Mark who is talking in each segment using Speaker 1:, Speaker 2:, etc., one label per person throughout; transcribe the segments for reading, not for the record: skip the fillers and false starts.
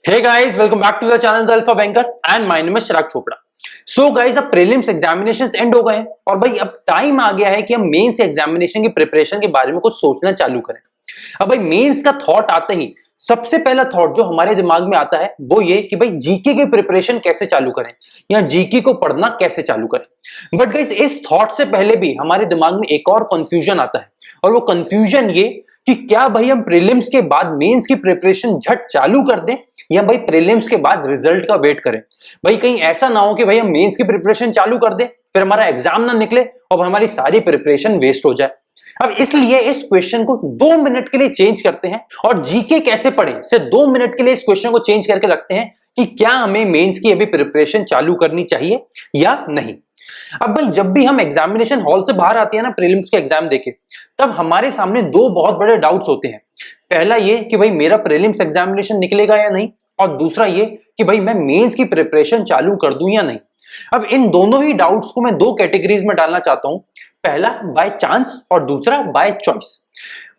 Speaker 1: Hey guys, welcome back to the channel The Alpha Banker and my name is Chirag Chopra. So guys, अब prelims examinations and हो गए हैं और भाई अब टाइम आ गया है कि हम मेंस एग्जामिनेशन की प्रिपरेशन के बारे में कुछ सोचना चालू करें। अब भाई मेंस का थॉट आते ही सबसे पहला थॉट जो हमारे दिमाग में आता है वो ये कि भाई जीके की प्रिपरेशन कैसे चालू करें या जीके को पढ़ना कैसे चालू करें। बट गाइस, इस थॉट से पहले भी हमारे दिमाग में एक और कंफ्यूजन आता है और वो कंफ्यूजन ये कि क्या भाई हम प्रीलिम्स के बाद मेंस की प्रिपरेशन झट चालू कर दें या भाई प्रीलिम्स के बाद रिजल्ट का वेट करें। भाई कहीं ऐसा ना हो कि भाई हम मेंस की प्रिपरेशन चालू कर दें फिर हमारा एग्जाम ना निकले और हमारी सारी प्रिपरेशन वेस्ट हो जाए। अब इसलिए इस क्वेश्चन को 2 मिनट के लिए चेंज करते हैं और जीके कैसे पढ़ें से 2 मिनट के लिए इस क्वेश्चन को चेंज करके रखते हैं कि क्या हमें मेंस की अभी प्रिपरेशन चालू करनी चाहिए या नहीं। अब भाई जब भी हम एग्जामिनेशन हॉल से बाहर आते हैं ना प्रीलिम्स के एग्जाम देके, तब हमारे सामने दो बहुत बड़े डाउट्स होते हैं। पहला ये कि भाई मेरा प्रीलिम्स एग्जामिनेशन निकलेगा या नहीं, और दूसरा ये कि भाई मैं मेंस की प्रिपरेशन चालू कर दूं या नहीं। अब इन दोनों ही डाउट्स को मैं दो कैटेगरीज में डालना चाहता हूं, पहला बाय चांस और दूसरा बाय चॉइस।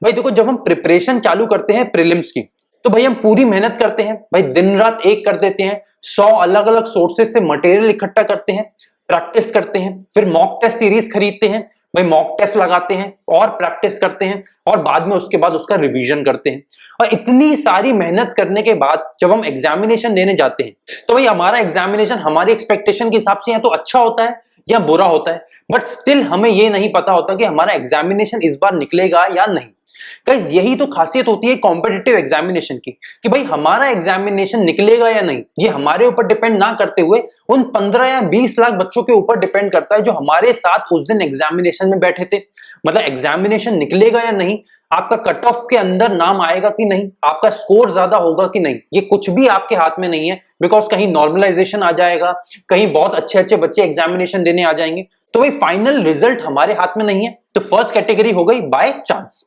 Speaker 1: भाई देखो, जब हम प्रिपरेशन चालू करते हैं प्रीलिम्स की तो भाई हम पूरी मेहनत करते हैं, भाई दिन रात एक कर देते हैं, 100 अलग अलग सोर्सेस से मटेरियल इकट्ठा करते हैं, प्रैक्टिस करते हैं, फिर मॉक टेस्ट सीरीज खरीदते हैं, भाई मॉक टेस्ट लगाते हैं और प्रैक्टिस करते हैं और बाद में उसके बाद उसका रिवीजन करते हैं। और इतनी सारी मेहनत करने के बाद जब हम एग्जामिनेशन देने जाते हैं तो भाई हमारा एग्जामिनेशन हमारी एक्सपेक्टेशन के हिसाब से या तो अच्छा होता है या बुरा होता है, बट स्टिल हमें ये नहीं पता होता कि हमारा एग्जामिनेशन इस बार निकलेगा या नहीं। गाइस, यही तो खासियत होती है कॉम्पिटिटिव एग्जामिनेशन की कि भाई हमारा एग्जामिनेशन निकलेगा या नहीं ये हमारे ऊपर डिपेंड ना करते हुए उन 15 या 20 लाख बच्चों के ऊपर डिपेंड करता है जो हमारे साथ उस दिन एग्जामिनेशन में बैठे थे। मतलब एग्जामिनेशन निकलेगा या नहीं, आपका कट ऑफ के अंदर नाम आएगा कि नहीं, आपका स्कोर ज्यादा होगा कि नहीं, ये कुछ भी आपके हाथ में नहीं है। बिकॉज कहीं नॉर्मलाइजेशन आ जाएगा, कहीं बहुत अच्छे अच्छे बच्चे एग्जामिनेशन देने आ जाएंगे, तो भाई फाइनल रिजल्ट हमारे हाथ में नहीं है। तो फर्स्ट कैटेगरी हो गई बाय चांस।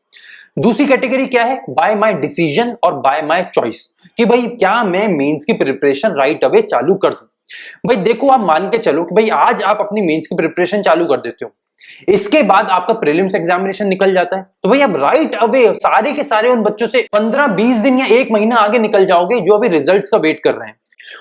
Speaker 1: दूसरी कैटेगरी क्या है, बाय माय डिसीजन और बाय माय चॉइस, कि भाई क्या मैं मेंस की प्रिपरेशन राइट अवे चालू कर दूं। भाई देखो, आप मान के चलो कि भाई आज आप अपनी मेंस की प्रिपरेशन चालू कर देते हो, इसके बाद आपका प्रीलिम्स एग्जामिनेशन निकल जाता है, तो भाई आप राइट अवे सारे के सारे उन बच्चों से 15-20 दिन या 1 महीना आगे निकल जाओगे जो अभी रिजल्ट्स का वेट कर रहे हैं।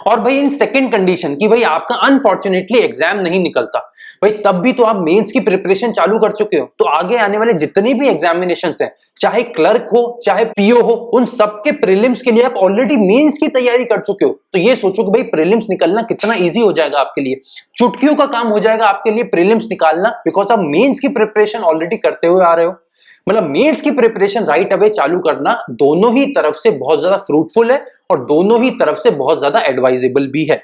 Speaker 1: और भाई इन सेकंड कंडीशन की भाई आपका अनफॉर्चुनेटली एग्जाम नहीं निकलता, भाई तब भी तो आप मेंस की प्रिपरेशन चालू कर चुके हो। तो आगे आने वाले जितने भी एग्जामिनेशंस हैं, चाहे क्लर्क हो चाहे पीओ हो, उन सबके प्रीलिम्स के लिए आप ऑलरेडी मेंस की तैयारी कर चुके हो। तो ये सोचो कि भाई प्रीलिम्स निकलना कितना इजी हो जाएगा आपके लिए, चुटकियों का काम हो जाएगा आपके लिए प्रीलिम्स निकालना, बिकॉज आप मेंस की प्रिपरेशन ऑलरेडी करते हुए आ रहे हो। मतलब मेंस की प्रिपरेशन राइट अवे चालू करना दोनों ही तरफ से बहुत ज्यादा फ्रूटफुल है और दोनों ही तरफ से बहुत ज्यादा एडवाइजेबल भी है।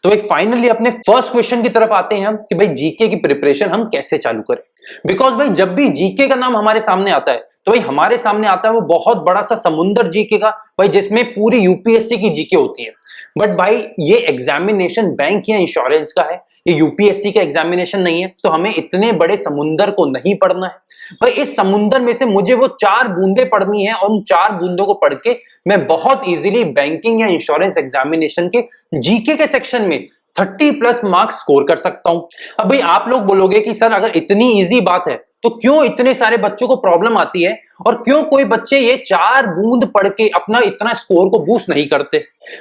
Speaker 1: तो भाई फाइनली अपने फर्स्ट क्वेश्चन की तरफ आते हैं हम कि भाई जीके की प्रिपरेशन हम कैसे चालू करें। बिकॉज भाई जब भी जीके का नाम हमारे सामने आता है तो भाई हमारे सामने आता है वो बहुत बड़ा सा समुंदर जीके का, भाई जिसमें पूरी यूपीएससी की जीके होती है। बट भाई ये एग्जामिनेशन बैंक या इंश्योरेंस का है, ये यूपीएससी का एग्जामिनेशन नहीं है, तो हमें इतने बड़े समुंदर को नहीं पढ़ना है। भाई इस समुंदर में से मुझे वो 4 बूंदे पढ़नी है और उन 4 बूंदों को पढ़ के मैं बहुत इजीली बैंकिंग या इंश्योरेंस एग्जामिनेशन के जीके के सेक्शन में 30+ मार्क्स स्कोर कर सकता हूं। अब भाई आप लोग बोलोगे कि सर अगर इतनी इजी बात है तो क्यों इतने सारे बच्चों को प्रॉब्लम आती है और क्यों कोई बच्चे ये 4 बूंद पढ़ के अपना इतना स्कोर को बूस्ट नहीं करते।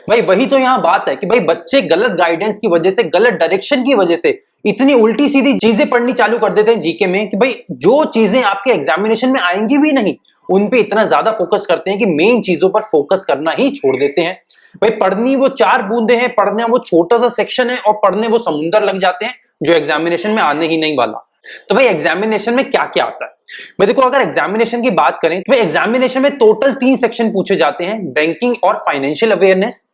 Speaker 1: भाई वही तो यहां बात है कि भाई बच्चे गलत गाइडेंस की वजह से, गलत डायरेक्शन की वजह से इतनी उल्टी सीधी चीजें पढ़नी चालू कर देते हैं जीके में कि भाई जो चीजें आपके एग्जामिनेशन में आएंगी भी नहीं उन पे इतना ज्यादा फोकस करते हैं कि मेन चीजों पर फोकस करना ही छोड़ देते हैं। भाई पढ़नी वो 4 बूंदे हैं, पढ़ने वो छोटा सा सेक्शन है और पढ़ने वो समुंदर लग जाते हैं जो एग्जामिनेशन में आने ही नहीं वाला। तो भाई एग्जामिनेशन में क्या क्या आता है, मैं देखो अगर एग्जामिनेशन की बात करें तो एग्जामिनेशन में टोटल 3 सेक्शन पूछे जाते हैं, बैंकिंग और financial awareness,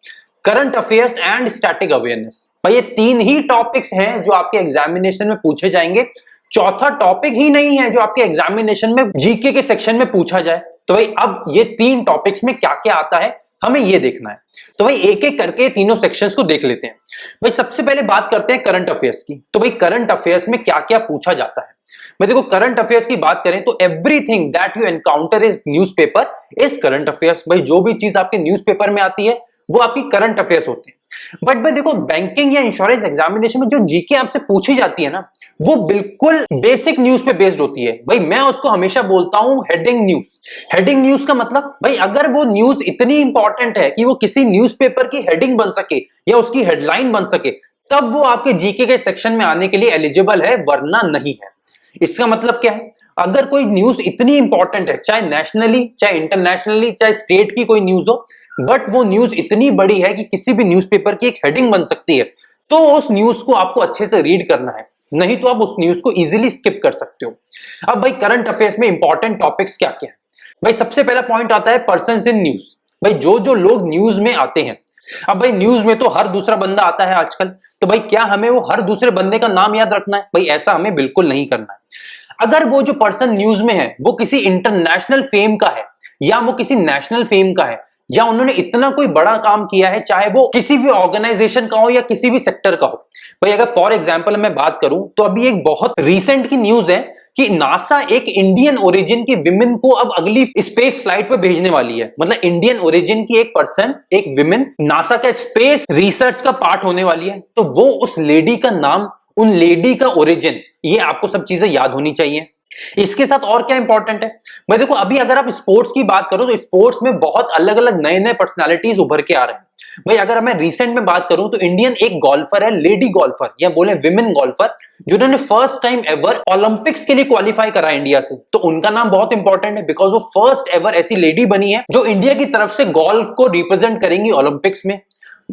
Speaker 1: current affairs and static awareness. भाई ये 3 ही टॉपिक्स हैं जो आपके एग्जामिनेशन में पूछे जाएंगे, चौथा टॉपिक ही नहीं है जो आपके एग्जामिनेशन में जीके के सेक्शन में पूछा जाए। तो भाई अब ये 3 टॉपिक्स में क्या क्या आता है हमें ये देखना है। तो भाई एक एक करके तीनों सेक्शंस को देख लेते हैं। भाई सबसे पहले बात करते हैं करंट अफेयर्स की। तो भाई करंट अफेयर्स में क्या क्या पूछा जाता है। मैं देखो करंट अफेयर्स की बात करें तो everything that you encounter is newspaper is current affairs. भाई जो भी चीज आपके न्यूज़पेपर में आती है वो आपकी करंट अफेयर्स होती है। बट भाई देखो बैंकिंग या इंश्योरेंस एग्जामिनेशन में जो जीके आपसे पूछी जाती है ना, वो बिल्कुल बेसिक न्यूज पे बेस्ड होती है। भाई मैं उसको हमेशा बोलता हूं हेडिंग न्यूज। हेडिंग न्यूज का मतलब भाई अगर वो न्यूज इतनी इंपॉर्टेंट है कि वो किसी न्यूज़पेपर की हेडिंग बन सके या उसकी हेडलाइन बन सके, तब वो आपके जीके के सेक्शन में आने के लिए एलिजिबल है, वरना नहीं है। इसका मतलब क्या है, अगर कोई न्यूज इतनी इंपॉर्टेंट है, चाहे नेशनली चाहे इंटरनेशनली चाहे स्टेट की कोई न्यूज हो, बट वो न्यूज इतनी बड़ी है कि किसी भी न्यूज़पेपर की एक हेडिंग बन सकती है, तो उस न्यूज को आपको अच्छे से रीड करना है, नहीं तो आप उस न्यूज को इजीली स्किप कर सकते हो। अब भाई करंट अफेयर्स में इंपॉर्टेंट टॉपिक्स क्या क्या है। भाई सबसे पहला पॉइंट आता है पर्सन्स इन न्यूज। भाई जो जो लोग न्यूज में आते हैं। अब भाई न्यूज में तो हर दूसरा बंदा आता है आजकल, तो भाई क्या हमें वो हर दूसरे बंदे का नाम याद रखना है? भाई ऐसा हमें बिल्कुल नहीं करना है। अगर वो जो पर्सन न्यूज में है वो किसी इंटरनेशनल फेम का है या वो किसी नेशनल फेम का है या उन्होंने इतना कोई बड़ा काम किया है, चाहे वो किसी भी ऑर्गेनाइजेशन का हो या किसी भी सेक्टर का हो। भाई अगर फॉर एग्जांपल मैं बात करूं तो अभी एक बहुत रीसेंट की न्यूज है कि नासा एक इंडियन ओरिजिन की विमेन को अब अगली स्पेस फ्लाइट पे भेजने वाली है। मतलब इंडियन ओरिजिन की एक पर्सन, एक विमेन नासा का स्पेस रिसर्च का पार्ट होने वाली है। तो वो उस लेडी का नाम, उन लेडी का ओरिजिन, ये आपको सब चीजें याद होनी चाहिए। इसके साथ और क्या इंपॉर्टेंट है भाई, देखो अभी अगर आप स्पोर्ट्स की बात करो तो स्पोर्ट्स में बहुत अलग अलग नए नए पर्सनालिटीज उभर के आ रहे हैं। भाई अगर मैं रिसेंट में बात करूं तो इंडियन एक गोल्फर है, लेडी गोल्फर या बोले विमेन गोल्फर, जिन्होंने फर्स्ट टाइम एवर ओलंपिक्स के लिए क्वालिफाई करा इंडिया से। तो उनका नाम बहुत इंपॉर्टेंट है बिकॉज वो फर्स्ट एवर ऐसी लेडी बनी है जो इंडिया की तरफ से गोल्फ को रिप्रेजेंट करेंगी ओलंपिक्स में।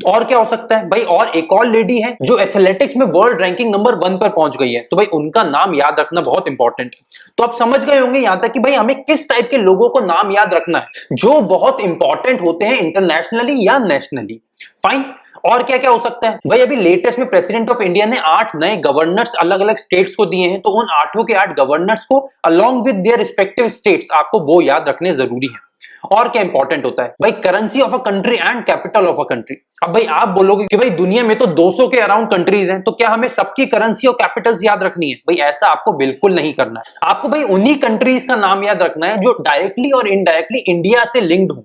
Speaker 1: और क्या हो सकता है भाई, और एक और लेडी है जो एथलेटिक्स में वर्ल्ड रैंकिंग नंबर 1 पर पहुंच गई है, तो भाई उनका नाम याद रखना बहुत इंपॉर्टेंट है। तो आप समझ गए होंगे यहां तक कि भाई हमें किस टाइप के लोगों को नाम याद रखना है जो बहुत इंपॉर्टेंट होते हैं इंटरनेशनली या नेशनली। फाइन। और क्या क्या हो सकता है भाई, अभी लेटेस्ट में प्रेसिडेंट ऑफ इंडिया ने 8 नए गवर्नर्स अलग अलग स्टेट्स को दिए हैं, तो उन 8 के 8 गवर्नर्स को along with their respective states आपको वो याद रखने जरूरी है। और क्या इंपॉर्टेंट होता है भाई, currency of a country and capital of a country. अब भाई आप बोलोगे कि भाई दुनिया में तो 200 के अराउंड कंट्रीज हैं, तो क्या हमें सबकी करेंसी और कैपिटल्स याद रखनी है? भाई ऐसा आपको बिल्कुल नहीं करना है। आपको भाई उन्हीं कंट्रीज का नाम याद रखना है जो डायरेक्टली और इनडायरेक्टली इंडिया से लिंक्ड हो।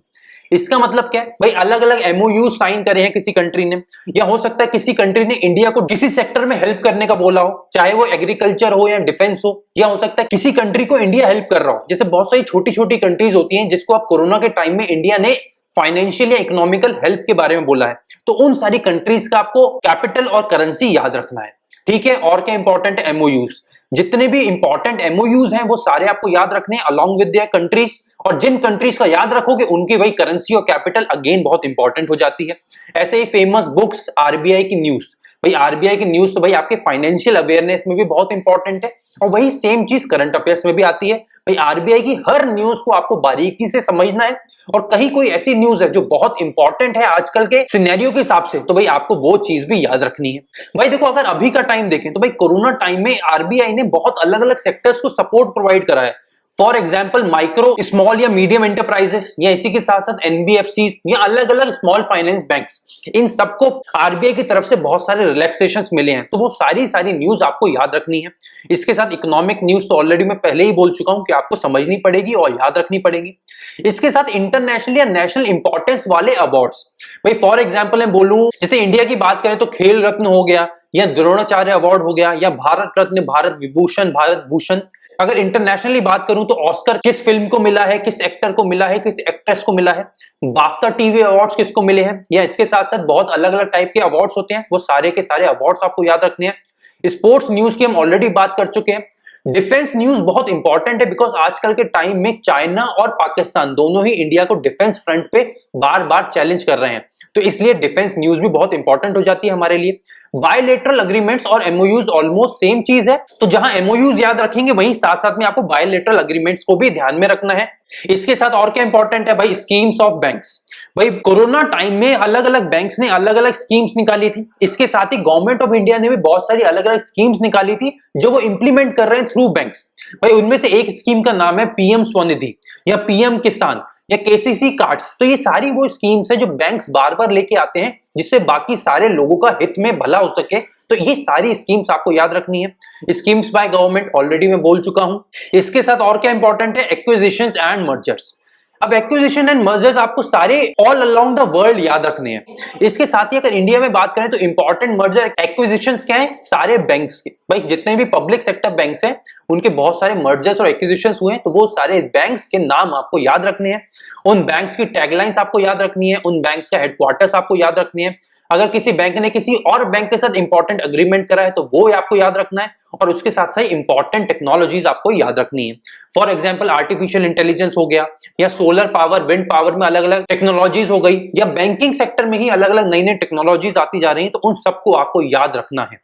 Speaker 1: इसका मतलब क्या है भाई, अलग अलग एमओयू साइन करे हैं किसी कंट्री ने, या हो सकता है किसी कंट्री ने इंडिया को किसी सेक्टर में हेल्प करने का बोला हो, चाहे वो एग्रीकल्चर हो या डिफेंस हो, या हो सकता है किसी कंट्री को इंडिया हेल्प कर रहा हो। जैसे बहुत सारी छोटी छोटी कंट्रीज होती हैं जिसको आप कोरोना के टाइम में इंडिया ने फाइनेंशियल या इकोनॉमिकल हेल्प के बारे में बोला है, तो उन सारी कंट्रीज का आपको कैपिटल और करेंसी याद रखना है। ठीक है। और क्या इंपॉर्टेंट है, एमओयूज। जितने भी इंपॉर्टेंट एमओयूज हैं वो सारे आपको याद रखने हैं अलोंग विद देयर कंट्रीज, और जिन कंट्रीज का याद रखोगे उनकी वही करेंसी और कैपिटल अगेन बहुत इंपॉर्टेंट हो जाती है। ऐसे ही फेमस बुक्स आरबीआई की न्यूज। भाई आरबीआई की न्यूज तो भाई आपके फाइनेंशियल अवेयरनेस में भी बहुत इंपॉर्टेंट है, और वही सेम चीज करंट अफेयर्स में भी आती है। भाई आरबीआई की हर न्यूज को आपको बारीकी से समझना है, और कहीं कोई ऐसी न्यूज है जो बहुत इंपॉर्टेंट है आजकल के सिनेरियो के हिसाब से, तो भाई आपको वो चीज भी याद रखनी है। भाई देखो अगर अभी का टाइम देखें तो भाई कोरोना टाइम में आरबीआई ने बहुत अलग अलग सेक्टर्स को सपोर्ट प्रोवाइड करा है। फॉर एग्जाम्पल माइक्रो स्मॉल या मीडियम एंटरप्राइजेस, या इसी के साथ साथ एनबीएफसी या अलग अलग स्मॉल फाइनेंस बैंक्स, इन सबको आरबीआई की तरफ से बहुत सारे रिलैक्सेशंस मिले हैं। तो वो सारी न्यूज आपको याद रखनी है। इसके साथ इकोनॉमिक न्यूज तो ऑलरेडी मैं पहले ही बोल चुका हूं कि आपको समझनी पड़ेगी और याद रखनी पड़ेगी। इसके साथ इंटरनेशनल या नेशनल इंपॉर्टेंस वाले अवार्ड्स। भाई फॉर एग्जाम्पल मैं बोलूं, जैसे इंडिया की बात करें तो खेल रत्न हो गया, या द्रोणाचार्य अवार्ड हो गया, या भारत रत्न, भारत विभूषण, भारत भूषण। अगर इंटरनेशनली बात करूं तो ऑस्कर किस फिल्म को मिला है, किस एक्टर को मिला है, किस एक्ट्रेस को मिला है, बाफ्टा टीवी अवार्ड्स किसको मिले हैं, या इसके साथ साथ बहुत अलग अलग टाइप के अवार्ड्स होते हैं, वो सारे के सारे अवार्ड्स आपको याद रखने हैं। स्पोर्ट्स न्यूज की हम ऑलरेडी बात कर चुके हैं। डिफेंस न्यूज बहुत इंपॉर्टेंट है बिकॉज आजकल के टाइम में चाइना और पाकिस्तान दोनों ही इंडिया को डिफेंस फ्रंट पे बार बार चैलेंज कर रहे हैं, तो इसलिए डिफेंस न्यूज भी बहुत इंपॉर्टेंट हो जाती है हमारे लिए। बायलेटरल अग्रीमेंट्स और एमओयूज ऑलमोस्ट सेम चीज है, तो जहां एमओयूज याद रखेंगे वहीं साथ साथ में आपको बायलेटरल अग्रीमेंट्स को भी ध्यान में रखना है। इसके साथ और क्या इंपॉर्टेंट है भाई, स्कीम्स ऑफ बैंक्स। भाई कोरोना टाइम में अलग अलग बैंक्स ने अलग अलग स्कीम्स निकाली थी। इसके साथ ही गवर्नमेंट ऑफ इंडिया ने भी बहुत सारी अलग अलग स्कीम्स निकाली थी जो वो इंप्लीमेंट कर रहे हैं थ्रू बैंक्स। भाई उनमें से एक स्कीम का नाम है पीएम स्वनिधि या पीएम किसान या केसीसी कार्ड्स। तो ये सारी वो स्कीम्स है जो बैंक्स बार बार लेके आते हैं जिससे बाकी सारे लोगों का हित में भला हो सके। तो ये सारी स्कीम्स आपको याद रखनी है। स्कीम्स बाय गवर्नमेंट ऑलरेडी मैं बोल चुका हूं। इसके साथ और क्या इंपॉर्टेंट है, एक्विजिशंस एंड मर्जर्स। अब एक्विजिशन एंड मर्जर्स आपको सारे ऑल अलोंग द वर्ल्ड याद रखने हैं। इसके साथ ही अगर इंडिया में बात करें तो इंपॉर्टेंट मर्जर एक्विजिशंस क्या है, सारे बैंक्स के। भाई जितने भी पब्लिक सेक्टर बैंक्स हैं उनके बहुत सारे मर्जर्स और एक्विजिशंस हुए हैं, तो वो सारे बैंक्स के नाम आपको याद रखने हैं। उन बैंक्स की टैगलाइंस आपको याद रखनी है, उन बैंक्स का हेडक्वार्टर्स आपको याद रखनी है। अगर किसी बैंक ने किसी और बैंक के साथ इंपॉर्टेंट अग्रीमेंट करा है तो वो आपको याद रखना है, और उसके साथ साथ इंपॉर्टेंट टेक्नोलॉजीज आपको याद रखनी है। फॉर एग्जांपल आर्टिफिशियल इंटेलिजेंस हो गया, या सोलर पावर, विंड पावर में अलग अलग टेक्नोलॉजीज हो गई, या बैंकिंग सेक्टर में ही अलग अलग नई नई टेक्नोलॉजीज आती जा रही हैं, तो उन सबको आपको याद रखना है।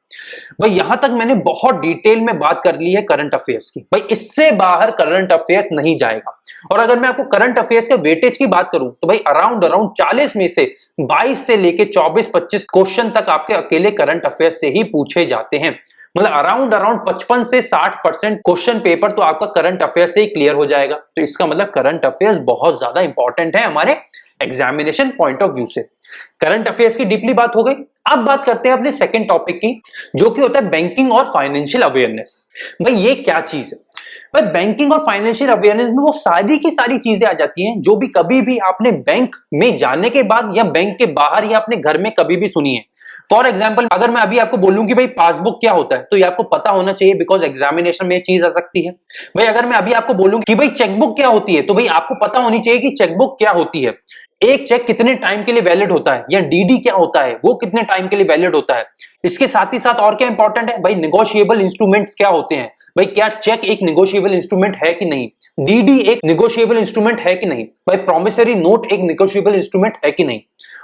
Speaker 1: भाई यहां तक मैंने बहुत डिटेल में बात कर ली है करंट अफेयर्स की। भाई इससे बाहर करंट अफेयर्स नहीं जाएगा। और अगर मैं आपको करंट अफेयर्स के वेटेज की बात करूं तो भाई अराउंड 40 में से 22 से लेके 24-25 क्वेश्चन तक आपके अकेले करंट अफेयर्स से ही पूछे जाते हैं। मतलब अराउंड 55 से 60% क्वेश्चन पेपर तो आपका करंट अफेयर से ही क्लियर हो जाएगा। तो इसका मतलब करंट अफेयर्स बहुत ज्यादा इंपॉर्टेंट है हमारे एग्जामिनेशन पॉइंट ऑफ व्यू से। करंट अफेयर्स की डीपली बात हो गई। अब बात करते हैं अपने सेकंड टॉपिक की, जो कि होता है बैंकिंग और फाइनेंशियल अवेयरनेस। भाई ये क्या चीज है? भाई बैंकिंग और फाइनेंशियल अवेयरनेस में वो सारी की सारी चीजें आ जाती हैं जो भी कभी भी आपने बैंक में जाने के बाद या बैंक के बाहर या अपने घर में कभी भी सुनी है। फॉर एग्जाम्पल अगर मैं अभी आपको बोलूं कि भाई पासबुक क्या होता है, तो ये आपको पता होना चाहिए, बिकॉज एग्जामिनेशन में ये चीज आ सकती है। भाई अगर मैं अभी आपको बोलूं कि भाई चेकबुक क्या होती है, तो भाई आपको पता होनी चाहिए कि चेकबुक क्या होती है। एक चेक कितने टाइम के लिए वैलिड होता है, या डीडी क्या होता है, वो कितने टाइम के लिए वैलिड होता है। इसके साथ ही साथ और क्या इंपॉर्टेंट है, भाई निगोशिएबल इंस्ट्रूमेंट्स क्या होते हैं। भाई क्या चेक एक निगोशिएबल इंस्ट्रूमेंट है कि नहीं, डीडी एक निगोशिएबल इंस्ट्रूमेंट है कि नहीं, भाई प्रॉमिसरी नोट एक निगोशिएबल इंस्ट्रूमेंट है कि नहीं।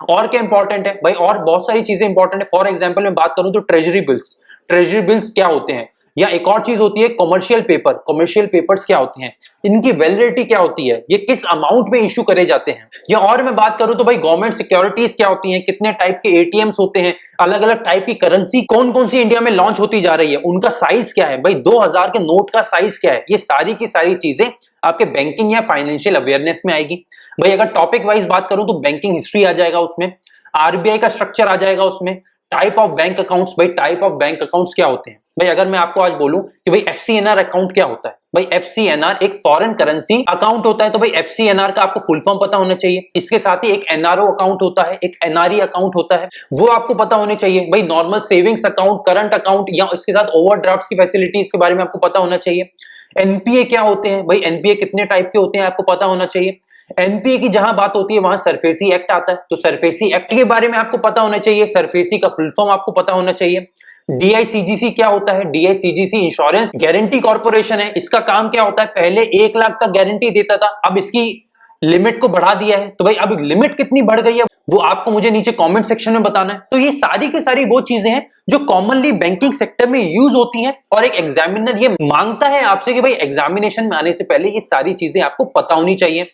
Speaker 1: और क्या इंपॉर्टेंट है भाई, और बहुत सारी चीजें इंपॉर्टेंट है। फॉर एग्जांपल मैं बात करूं तो ट्रेजरी बिल्स, ट्रेजरी बिल्स क्या होते हैं, या एक और चीज होती है कमर्शियल पेपर, कमर्शियल पेपर्स क्या होते हैं, इनकी वैलिडिटी क्या होती है, ये किस अमाउंट में इश्यू करे जाते हैं। या और मैं बात करूं तो भाई गवर्नमेंट सिक्योरिटीज क्या होती हैं, कितने टाइप के एटीएम्स होते हैं, अलग अलग टाइप की करेंसी कौन कौन सी इंडिया में लॉन्च होती जा रही है, उनका साइज क्या है, भाई 2000 के नोट का साइज क्या है। ये सारी की सारी चीजें आपके बैंकिंग या फाइनेंशियल अवेयरनेस में आएगी। भाई अगर टॉपिक वाइज बात करूं तो बैंकिंग हिस्ट्री आ जाएगा उसमें, आरबीआई का स्ट्रक्चर आ जाएगा उसमें, टाइप ऑफ बैंक अकाउंट्स, भाई टाइप ऑफ बैंक अकाउंट्स क्या होते हैं। भाई अगर मैं आपको आज बोलूं कि भाई एफसीएनआर अकाउंट क्या होता है, भाई एफसीएनआर एक फॉरेन करेंसी अकाउंट होता है, तो भाई एफसीएनआर का आपको फुल फॉर्म पता होना चाहिए। इसके साथ ही एक एनआरओ अकाउंट होता है, एक एनआरई अकाउंट होता है, वो आपको पता होने चाहिए। भाई normal savings account, current account, या इसके साथ ओवरड्राफ्ट की फैसिलिटीज के बारे में आपको पता होना चाहिए। एनपीए क्या होते हैं, भाई एनपीए कितने टाइप के होते हैं आपको पता होना चाहिए। एनपीए की जहां बात होती है वहां सरफेसी एक्ट आता है, तो सरफेसी एक्ट के बारे में आपको पता होना चाहिए। सरफेसी का फुल फॉर्म आपको पता होना चाहिए। डीआईसीजीसी क्या होता है, डीआईसीजीसी इंश्योरेंस गारंटी कॉर्पोरेशन है। इसका काम क्या होता है, पहले 1 लाख तक गारंटी देता था, अब इसकी लिमिट को बढ़ा दिया है। तो भाई अब लिमिट कितनी बढ़ गई है वो आपको मुझे नीचे कमेंट सेक्शन में बताना है। तो ये सारी की सारी वो चीजें हैं जो कॉमनली बैंकिंग सेक्टर में यूज होती हैं, और एक एग्जामिनर ये मांगता है आपसे कि भाई एग्जामिनेशन में आने से पहले ये सारी चीजें आपको पता होनी चाहिए।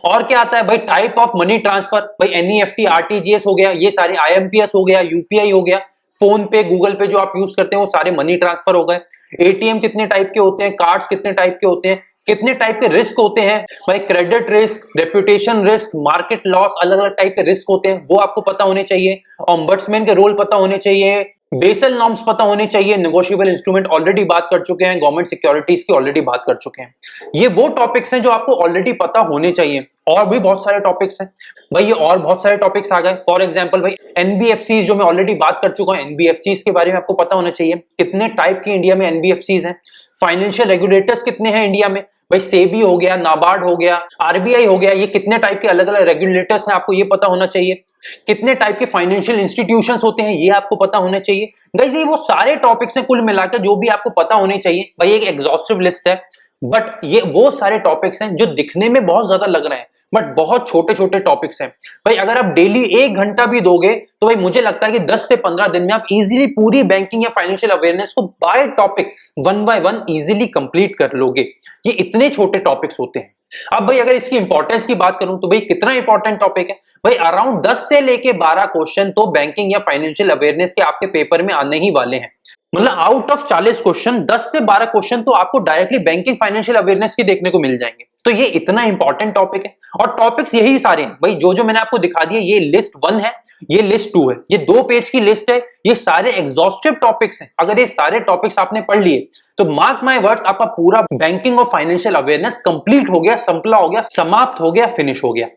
Speaker 1: और क्या आता है भाई, टाइप ऑफ मनी ट्रांसफर, भाई एनईएफटी, आरटीजीएस हो गया, ये सारे आईएमपीएस हो गया, यूपीआई हो गया, फोन पे, गूगल पे जो आप यूज करते हैं वो सारे मनी ट्रांसफर हो गए। एटीएम कितने टाइप के होते हैं, कार्ड्स कितने टाइप के होते हैं, कितने टाइप के रिस्क होते हैं, भाई credit risk, reputation risk, market loss, अलग अलग टाइप के रिस्क होते हैं, वो आपको पता होने चाहिए। ऑम्बड्समैन के रोल पता होने चाहिए, बेसल नॉर्म्स पता होने चाहिए, नेगोशिएबल इंस्ट्रूमेंट ऑलरेडी बात कर चुके हैं, गवर्नमेंट सिक्योरिटीज की ऑलरेडी बात कर चुके हैं। ये वो टॉपिक्स हैं जो आपको ऑलरेडी पता होने चाहिए। और भी बहुत सारे टॉपिक्स हैं भाई, ये और बहुत सारे टॉपिक्स आ गए। फॉर एग्जांपल भाई एनबीएफसीज जो मैं ऑलरेडी बात कर चुका हूं, एनबीएफसीज के बारे में आपको पता होना चाहिए, कितने टाइप की इंडिया में एनबीएफसीज हैं। फाइनेंशियल रेगुलेटर्स कितने हैं इंडिया में, भाई सेबी हो गया, नाबार्ड हो गया, आरबीआई हो गया, ये कितने टाइप के अलग अलग रेगुलेटर्स हैं आपको ये पता होना चाहिए। कितने टाइप के फाइनेंशियल इंस्टीट्यूशंस होते हैं ये आपको पता होना चाहिए। गाइस ये वो सारे टॉपिक्स हैं कुल मिलाकर जो भी आपको पता होने चाहिए। भाई एक एग्जॉस्टिव लिस्ट है, बट ये वो सारे टॉपिक्स हैं जो दिखने में बहुत ज्यादा लग रहे हैं, बट बहुत छोटे छोटे टॉपिक्स हैं। भाई अगर आप डेली 1 घंटा भी दोगे तो भाई मुझे लगता है कि 10 से 15 दिन में आप इजीली पूरी बैंकिंग या फाइनेंशियल अवेयरनेस को by topic 1 by 1 easily complete कर लोगे। ये इतने छोटे टॉपिक्स होते हैं। अब भाई अगर इसकी इंपॉर्टेंस की बात करूं तो भाई कितना इंपॉर्टेंट टॉपिक है भाई, अराउंड 10 से लेके 12 क्वेश्चन तो बैंकिंग या फाइनेंशियल अवेयरनेस के आपके पेपर में आने ही वाले हैं। मतलब आउट ऑफ 40 क्वेश्चन 10 से 12 क्वेश्चन तो आपको डायरेक्टली बैंकिंग फाइनेंशियल अवेयरनेस के देखने को मिल जाएंगे। तो ये इतना इंपॉर्टेंट टॉपिक है और टॉपिक्स यही सारे हैं भाई, जो जो मैंने आपको दिखा दिया, ये लिस्ट 1 है, ये लिस्ट 2 है, ये 2 पेज की लिस्ट है, ये सारे एग्जॉस्टिव टॉपिक्स हैं। अगर ये सारे टॉपिक्स आपने पढ़ लिए तो मार्क माय वर्ड्स, आपका पूरा बैंकिंग और फाइनेंशियल अवेयरनेस कंप्लीट हो गया, संपला हो गया, समाप्त हो गया, फिनिश हो गया।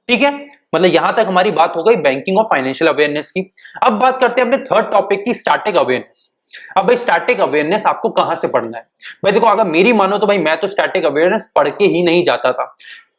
Speaker 1: ठीक है, मतलब यहां तक हमारी बात हो गई बैंकिंग और फाइनेंशियल अवेयरनेस की। अब बात करते हैं अपने थर्ड टॉपिक की, स्टैटिक अवेयरनेस। अब भाई स्टैटिक अवेयरनेस आपको कहां से पढ़ना है भाई? देखो अगर मेरी मानो तो भाई मैं तो स्टैटिक अवेयरनेस पढ़ के ही नहीं जाता था।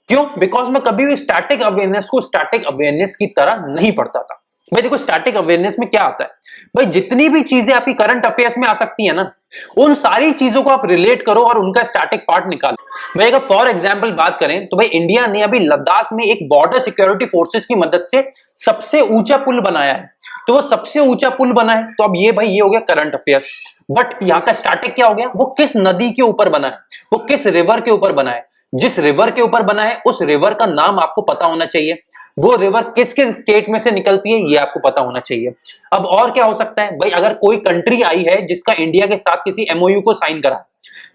Speaker 1: क्यों? बिकॉज मैं कभी भी स्टैटिक अवेयरनेस को स्टैटिक अवेयरनेस की तरह नहीं पढ़ता था। भाई देखो स्टैटिक अवेयरनेस में क्या आता है भाई, जितनी भी चीजें आपकी करंट अफेयर्स में आ सकती है ना, उन सारी चीजों को आप रिलेट करो और उनका स्टैटिक पार्ट निकालो। भाई अगर फॉर एग्जांपल बात करें तो भाई इंडिया ने अभी लद्दाख में एक बॉर्डर सिक्योरिटी फोर्सेस की मदद से सबसे ऊंचा पुल बनाया है। तो वो सबसे ऊंचा पुल बना है, तो अब ये भाई ये हो गया करंट अफेयर्स। बट यहां का स्टैटिक क्या हो गया, वो किस नदी के ऊपर बना है, वो किस रिवर के ऊपर बना है। जिस रिवर के ऊपर बना है उस रिवर का नाम आपको पता होना चाहिए, वो रिवर किस किस स्टेट में से निकलती है ये आपको पता होना चाहिए। अब और क्या हो सकता है भाई, अगर कोई कंट्री आई है जिसका इंडिया के साथ किसी एमओयू को साइन करा,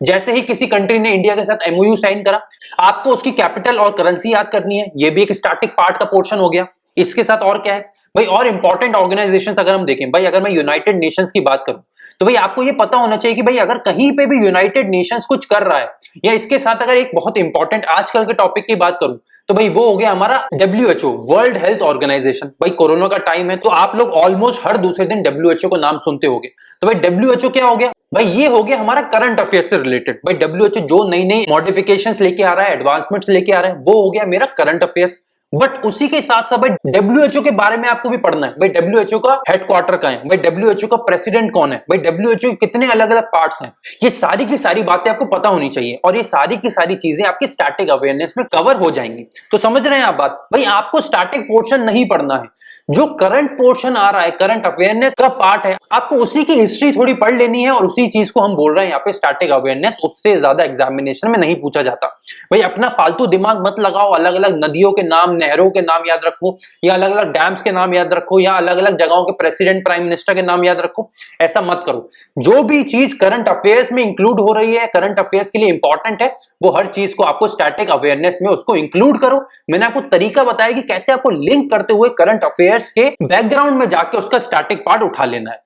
Speaker 1: जैसे ही किसी कंट्री ने इंडिया के साथ एमओयू साइन करा, आपको उसकी कैपिटल और करेंसी याद करनी है, ये भी एक स्टैटिक पार्ट का पोर्शन हो गया। इसके साथ और क्या है भाई, और इंपॉर्टेंट ऑर्गेनाइजेशंस अगर हम देखें भाई, अगर मैं यूनाइटेड नेशंस की बात करूं तो भाई आपको ये पता होना चाहिए कि भाई अगर कहीं पे भी यूनाइटेड नेशंस कुछ कर रहा है, या इसके साथ अगर एक बहुत इंपॉर्टेंट आजकल के टॉपिक की बात करूं तो भाई वो हो गया हमारा WHO, वर्ल्ड हेल्थ ऑर्गेनाइजेशन। भाई कोरोना का टाइम है तो आप लोग ऑलमोस्ट हर दूसरे दिन WHO को नाम सुनते होंगे। तो भाई WHO क्या हो गया भाई, ये हो गया हमारा करंट अफेयर्स से रिलेटेड। भाई WHO जो नई नई मॉडिफिकेशंस लेके आ रहा है, एडवांसमेंट्स लेके आ रहा है, वो हो गया मेरा करंट अफेयर्स। बट उसी के साथ साथ भाई WHO के बारे में आपको भी पढ़ना है। भाई WHO का हेडक्वार्टर कहां है, भाई WHO का प्रेसिडेंट कौन है, भाई WHO के कितने अलग अलग पार्ट्स हैं, ये सारी की सारी बातें आपको पता होनी चाहिए और ये सारी की सारी चीजें आपकी स्टैटिक अवेयरनेस में कवर हो जाएंगी। तो समझ रहे हैं आप बात? भाई आपको स्टैटिक पोर्शन नहीं पढ़ना है, जो करंट पोर्शन आ रहा है, करंट अवेयरनेस का पार्ट है, आपको उसी की हिस्ट्री थोड़ी पढ़ लेनी है और उसी चीज को हम बोल रहे हैं यहाँ पे स्टैटिक अवेयरनेस। उससे ज्यादा एग्जामिनेशन में नहीं पूछा जाता। भाई अपना फालतू दिमाग मत लगाओ, अलग अलग नदियों के नाम, नहरों के नाम याद रखो, या अलग अलग डैम्स के नाम याद रखो, या अलग अलग जगहों के प्रेसिडेंट प्राइम मिनिस्टर के नाम याद रखो, ऐसा मत करो। जो भी चीज करंट अफेयर्स में इंक्लूड हो रही है, करंट अफेयर्स के लिए इंपॉर्टेंट है, वो हर चीज को आपको स्टैटिक अवेयरनेस में उसको इंक्लूड करो। मैंने आपको तरीका बताया कि कैसे आपको लिंक करते हुए करंट अफेयर्स के बैकग्राउंड में जाके उसका स्टैटिक पार्ट उठा लेना है।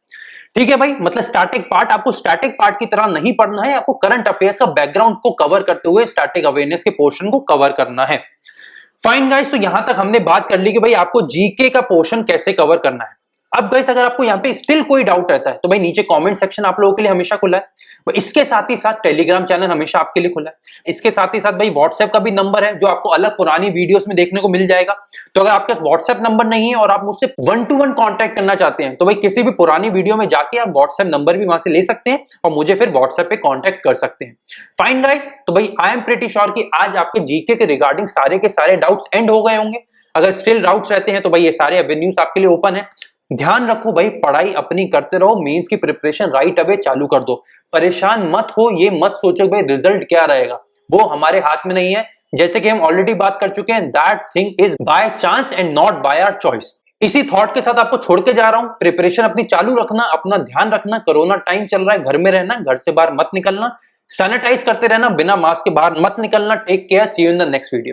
Speaker 1: ठीक है भाई, मतलब स्टैटिक पार्ट आपको स्टैटिक पार्ट की तरह नहीं पढ़ना है, आपको करंट अफेयर्स का बैकग्राउंड को कवर करते हुए स्टैटिक अवेयरनेस के पोर्शन को कवर करना है। फाइन गाइस, तो यहां तक हमने बात कर ली कि भाई आपको जीके का पोर्शन कैसे कवर करना है। अब गाइस अगर आपको यहाँ पे स्टिल कोई डाउट रहता है तो भाई नीचे कमेंट सेक्शन आप लोगों के लिए हमेशा खुला है। इसके साथ ही साथ टेलीग्राम चैनल हमेशा आपके लिए खुला है। इसके साथ ही साथ भाई व्हाट्सएप का भी नंबर है जो आपको अलग पुरानी वीडियोस में देखने को मिल जाएगा। तो अगर आपके व्हाट्सएप नंबर नहीं है और आप मुझसे 1-to-1 कॉन्टेक्ट करना चाहते हैं तो भाई किसी भी पुरानी वीडियो में जाके आप व्हाट्सएप नंबर भी वहां से ले सकते हैं और मुझे फिर व्हाट्सएप पे कॉन्टेक्ट कर सकते हैं। फाइन गाइस, तो भाई आई एम प्रीटी श्योर कि आज आपके जीके के रिगार्डिंग सारे के सारे डाउट्स एंड हो गए होंगे। अगर स्टिल डाउट्स रहते हैं तो भाई ये सारे एवेन्यूज आपके लिए ओपन है। ध्यान रखो भाई, पढ़ाई अपनी करते रहो, मेंस की प्रिपरेशन राइट अवे चालू कर दो। परेशान मत हो, ये मत सोचो भाई रिजल्ट क्या रहेगा, वो हमारे हाथ में नहीं है। जैसे कि हम ऑलरेडी बात कर चुके हैं, that thing is by chance and not by our choice. इसी थॉट के साथ आपको छोड़ के जा रहा हूं। प्रिपरेशन अपनी चालू रखना, अपना ध्यान रखना। कोरोना टाइम चल रहा है, घर में रहना, घर से बाहर मत निकलना, सैनिटाइज करते रहना, बिना मास्क के बाहर मत निकलना। Take care, see you in the next video.